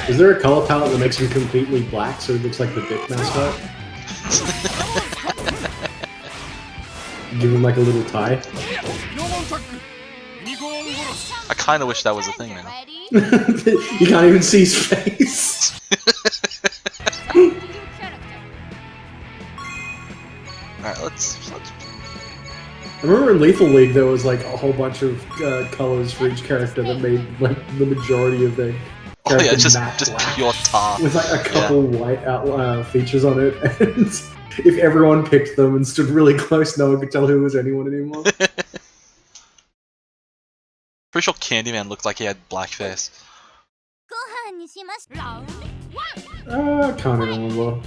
Is there a color palette that makes him completely black so he looks like the Bic mascot? Give him like a little tie. I kind of wish that was a thing now. You can't even see his face. Alright, let's... I remember in Lethal League there was like a whole bunch of colors for each character that made like the majority of their Oh yeah, characters just matte black. pure tar. With like a couple white features on it, and if everyone picked them and stood really close, no one could tell who was anyone anymore. Pretty sure Candyman looked like he had blackface. I can't remember.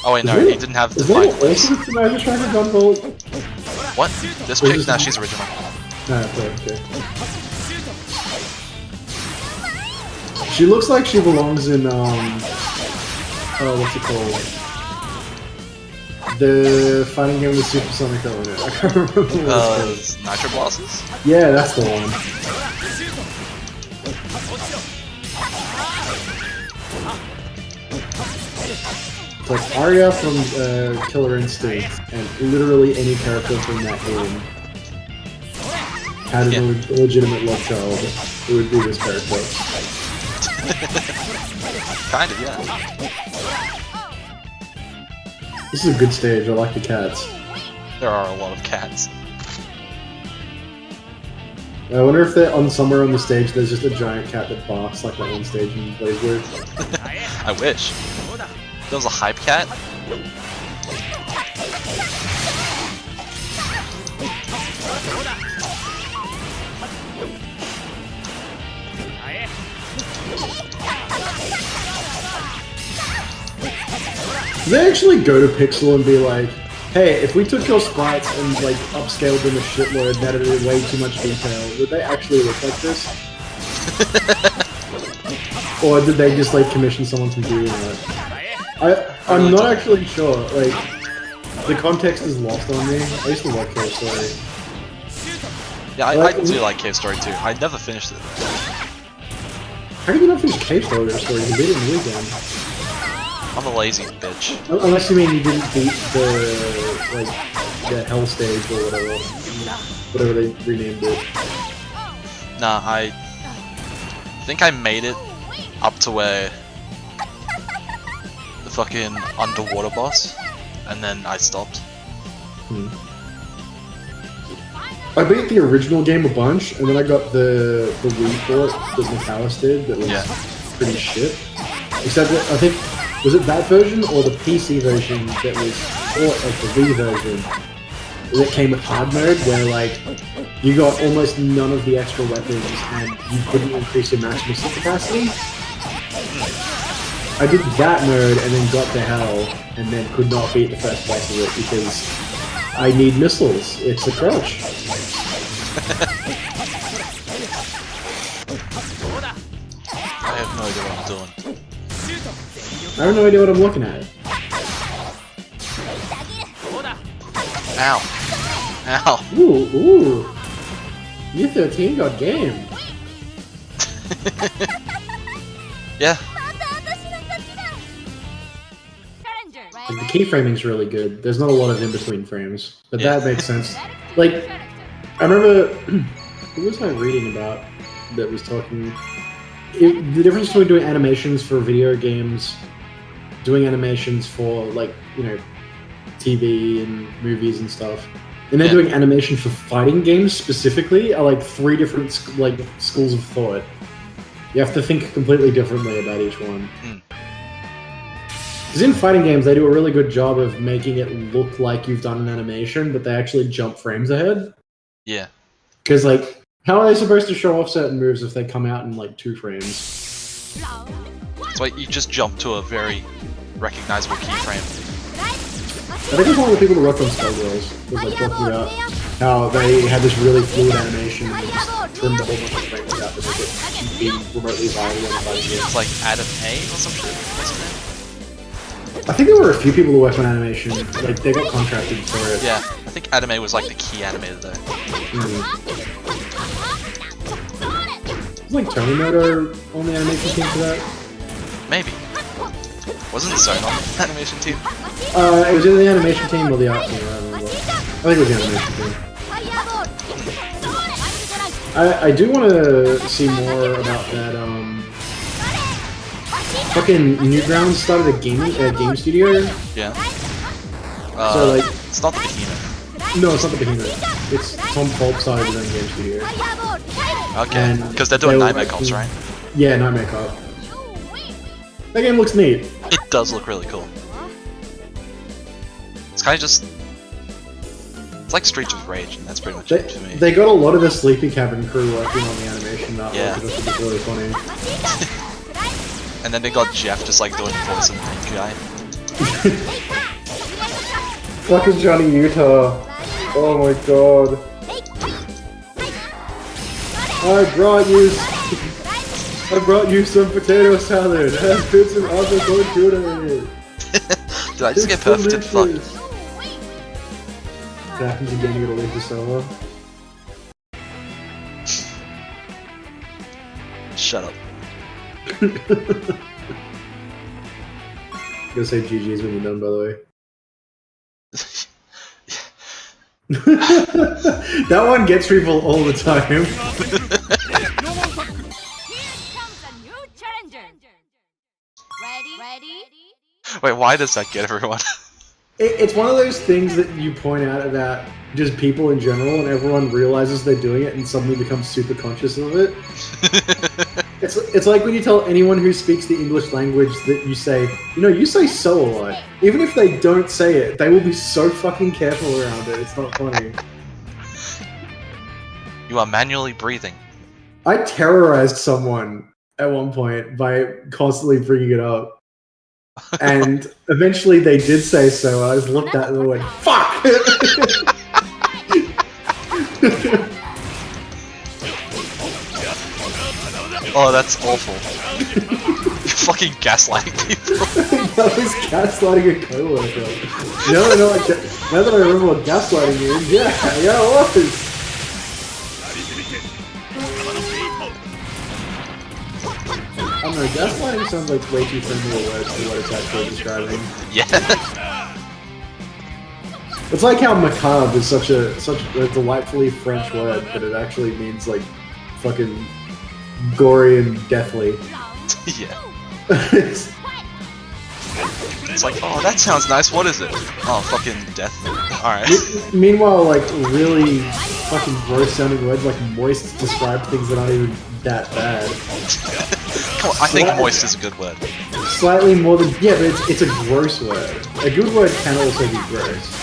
Oh wait, no, he didn't have the Is that fight lips. also the Magic Tracker Gunvolt? What? This chick? Nah, she's original. No, okay. She looks like she belongs in, what's it called? The fighting game with Supersonic in it. I can't remember what it's called. Nitro Blasters? Yeah, that's the one. It's like Arya from Killer Instinct, and literally any character from that game had an illegitimate love child, it would be this character. Kind of, yeah. This is a good stage, I like the cats. There are a lot of cats. I wonder if they're on somewhere on the stage there's just a giant cat that barks like that one stage in BlazBlue. I wish. There was a hype cat? Do they actually go to Pixel and be like, hey, if we took your sprites and like upscaled them a shitload and added in way too much detail, would they actually look like this? Or did they just like commission someone from doing it? I'm not actually sure. Like, the context is lost on me. I used to love Cave Story. Yeah, I do like Cave Story too. I never finished it. How did you not finish Cave Story? You beat it in the weekend. I'm a lazy bitch. Unless you mean you didn't beat the the Hell stage or whatever they renamed it. Nah, I think I made it up to where the fucking underwater boss, and then I stopped. I beat the original game a bunch, and then I got the Wii port that Nicalis did that was pretty shit. Except that I think, was it that version or the PC version that was port of the Wii version that came with hard mode, where like you got almost none of the extra weapons and you couldn't increase your maximum stick capacity? I did that mode and then got to hell and then could not beat the first boss of it because I need missiles. It's a crutch. I have no idea what I'm doing. I have no idea what I'm looking at. Ow. Ow. Ooh. U13 got game. Yeah. Like, the keyframing's really good. There's not a lot of in-between frames, but that makes sense. Like, I remember, who was I reading about that was talking... the difference between doing animations for video games, doing animations for, like, you know, TV and movies and stuff, and then doing animation for fighting games specifically are like three different schools of thought. You have to think completely differently about each one. Because in fighting games, they do a really good job of making it look like you've done an animation, but they actually jump frames ahead. Yeah. Because, like, how are they supposed to show off certain moves if they come out in, like, 2 frames? So you just jump to a very recognizable keyframe. I think it's one of the people that worked on Skullgirls was, like, talking about how they had this really fluid animation and they just trimmed a whole bunch of frames out to make it be remotely viable in fighting games. It's like Adam A or some shit. What's his name? I think there were a few people who worked on animation. Like, they got contracted for it. Yeah, I think Adam A was like the key animator there. Was like Terminator on the animation team for that? Maybe. Wasn't Zone on the animation team? It was either the animation team or the art team. I don't remember. I think it was the animation team. I do want to see more about that. Fucking Newgrounds started a game studio. Yeah. So like, it's not the Behemoth. no, it's not the Behemoth. It's Tom Fulp started his own game studio. Okay, because they're doing Nightmare Cops, right? Yeah, Nightmare Cop. That game looks neat. It does look really cool. It's kind of just... It's like Streets of Rage, and that's pretty much it to me. They got a lot of the Sleepy Cabin crew working on the animation that Yeah. which is really funny. And then they got Jeff just like doing voice of the pink guy. Fucking Johnny Utah. Oh my god. I brought you some potato salad. Have bits of avocado tuna in it. Did I just get perfected? Fuck. That happens again, you gotta leave the solo. Shut up. Gonna say GG's when you're done, by the way. That one gets people all the time. Wait, why does that get everyone? It's one of those things that you point out about just people in general, and everyone realizes they're doing it and suddenly becomes super conscious of it. It's like when you tell anyone who speaks the English language that you say, you know, you say so a lot. Even if they don't say it, they will be so fucking careful around it. It's not funny. You are manually breathing. I terrorized someone at one point by constantly bringing it up. And eventually they did say so. I just looked at them and went, fuck! Oh, that's awful. You're fucking gaslighting people. That was gaslighting a coworker. Now that I remember what gaslighting is, yeah, it was. I don't know, gaslighting sounds like way too friendly a word for what it's actually describing. Yeah. It's like how macabre is such a delightfully French word, but it actually means like fucking gory and deathly. Yeah. It's like, oh, that sounds nice. What is it? Oh, fucking death. Alright. Meanwhile, like really fucking gross sounding words like moist describe things that aren't even that bad. Come on, I think moist is a good word. Slightly more than but it's a gross word. A good word can also be gross.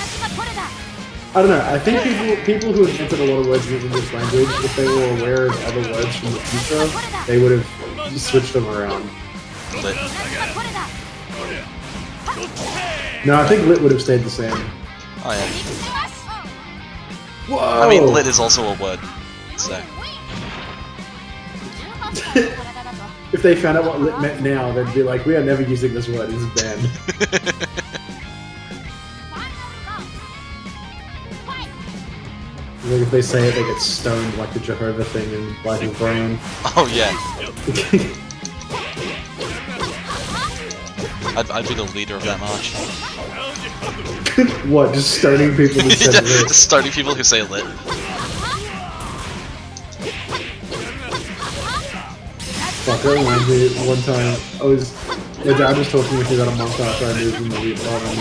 I don't know. I think people who invented a lot of words in the English language, if they were aware of other words from the future, they would have switched them around. Lit. No, I think lit would have stayed the same. Oh yeah. Whoa! I mean, lit is also a word, so. If they found out what lit meant now, they'd be like, we are never using this word, it's banned. Like if they say it, they get stoned like the Jehovah thing in Life is Brian. Oh yeah. I'd be the leader of that march. What, just stoning people who said lit? Just stoning people who say lit. Fuck, that reminds me, one time, my dad was talking with me about a month after I moved in the Vietnam, and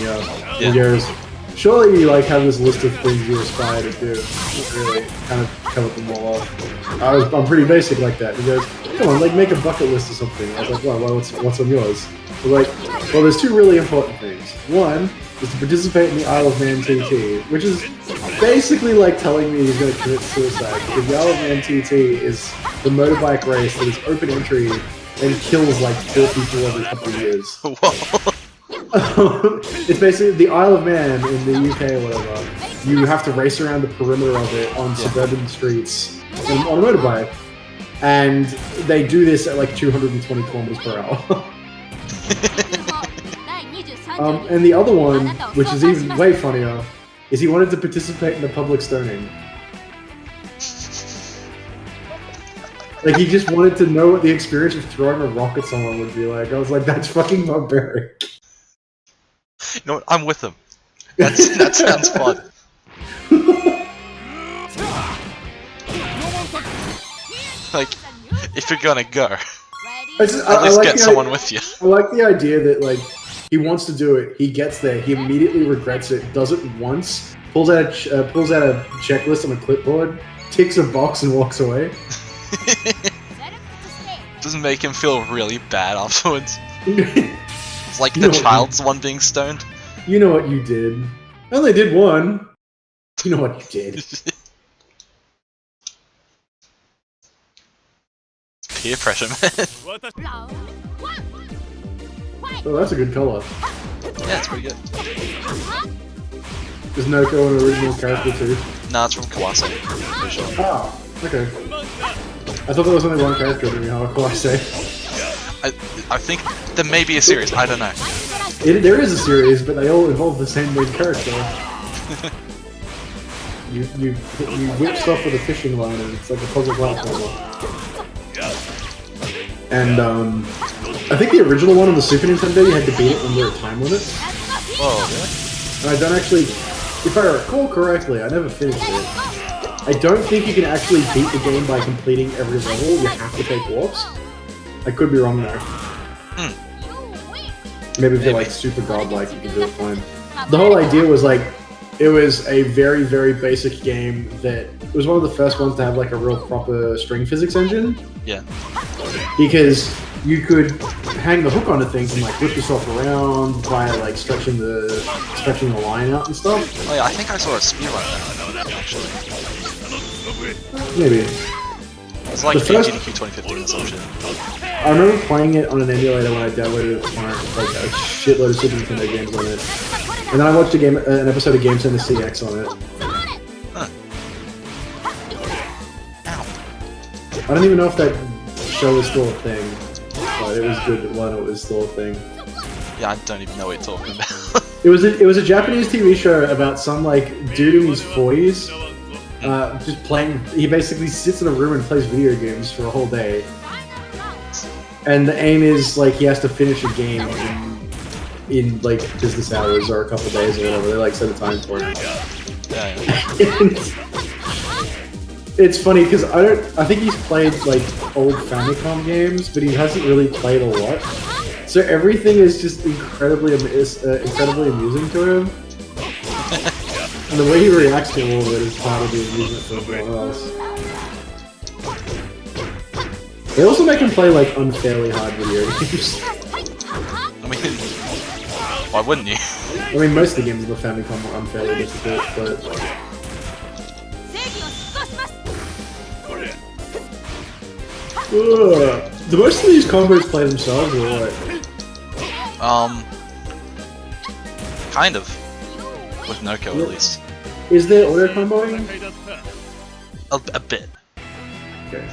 he goes, surely you like have this list of things you aspire to do. Really, kind of covered them all off. I'm pretty basic like that. He goes, come on, like make a bucket list or something. I was like, well, what's on yours? I was like, well, there's two really important things. One is to participate in the Isle of Man TT, which is basically like telling me he's going to commit suicide. Because the Isle of Man TT is the motorbike race that is open entry and kills like 4 people every couple of years. Whoa. It's basically the Isle of Man in the UK or whatever. You have to race around the perimeter of it on suburban streets on a motorbike. And they do this at like 220 kilometers per hour. And the other one, which is even way funnier, is he wanted to participate in the public stoning. Like he just wanted to know what the experience of throwing a rock at someone would be like. I was like, that's fucking barbaric. You know what? I'm with him. That sounds fun. Like, if you're gonna go, at least get someone with you. I like the idea that like he wants to do it. He gets there. He immediately regrets it. Does it once. Pulls out a checklist on a clipboard. Ticks a box and walks away. Doesn't make him feel really bad afterwards. It's like the child's one being stoned. You know what you did. I only did one. You know what you did. Peer pressure, man. Oh, that's a good color. Yeah, it's pretty good. Is Noko an original character too? Nah, it's from Kawase. For sure. Oh, okay. I thought there was only one character in Kawase. I think there may be a series, I don't know. There is a series, but they all involve the same main character. you whip stuff with a fishing line and it's like a puzzle platformer. And I think the original one on the Super Nintendo, you had to beat it under a time limit. Oh, really? And I don't actually, if I recall correctly, I never finished it. I don't think you can actually beat the game by completing every level. You have to take warps. I could be wrong there. Maybe if you're like super godlike, you can do it fine. The whole idea was like, it was a very, very basic game that it was one of the first ones to have like a real proper string physics engine. Yeah. Because you could hang the hook onto things and like whip yourself around by like stretching the line out and stuff. Oh yeah, I think I saw a speedrun that actually. Maybe. It's like GDQ 2015 or some shit. I remember playing it on an emulator when I downloaded it on like a shitload of Super Nintendo games on it. And then I watched an episode of Game Center CX on it. Huh. Ow. I don't even know if that show is still a thing, but it was good when it was still a thing. Yeah, I don't even know what you're talking about. It was a Japanese TV show about some like dude in his 40s, just playing. He basically sits in a room and plays video games for a whole day. And the aim is like he has to finish a game in like business hours or a couple days or whatever. They like set a time for it. It's funny because I think he's played like old Famicom games, but he hasn't really played a lot. So everything is just incredibly amusing to him. And the way he reacts to all of it is part of the amusement for everyone else. They also make him play like unfairly hard video games. I mean, why wouldn't you? I mean, most of the games on the Famicom were unfairly difficult, but... Do most of these combos play themselves or what? Kind of. With Noko at least. Is there auto comboing? A bit. Okay.